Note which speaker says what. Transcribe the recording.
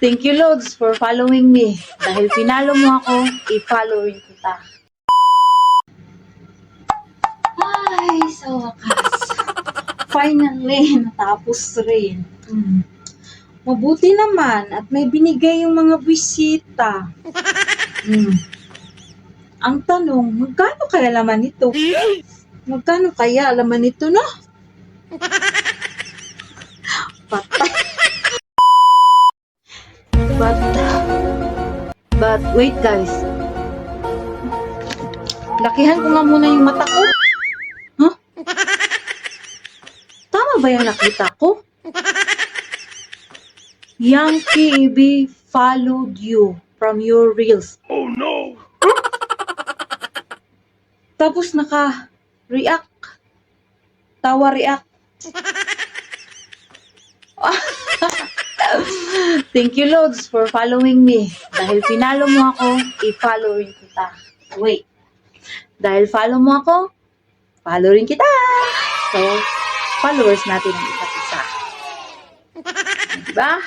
Speaker 1: Thank you, Lods, for following me. Dahil pinalo mo ako, i-follow rin kita. Ay, sa wakas. Finally, natapos rin. Mabuti naman at may binigay yung mga bisita. Ang tanong, magkano kaya laman ito? Magkano kaya laman ito, no? Patay. But wait guys. Lakihan ko nga muna yung mata ko. Huh? Tama ba yung nakita ko? Yankee EB followed you from your reels.
Speaker 2: Oh no!
Speaker 1: Tapos naka-react. Tawa-react. Thank you, Lods, for following me. Dahil pinalo mo ako, i-follow rin kita. Wait. Dahil follow mo ako, follow rin kita. So, followers natin ang isa't isa. Diba?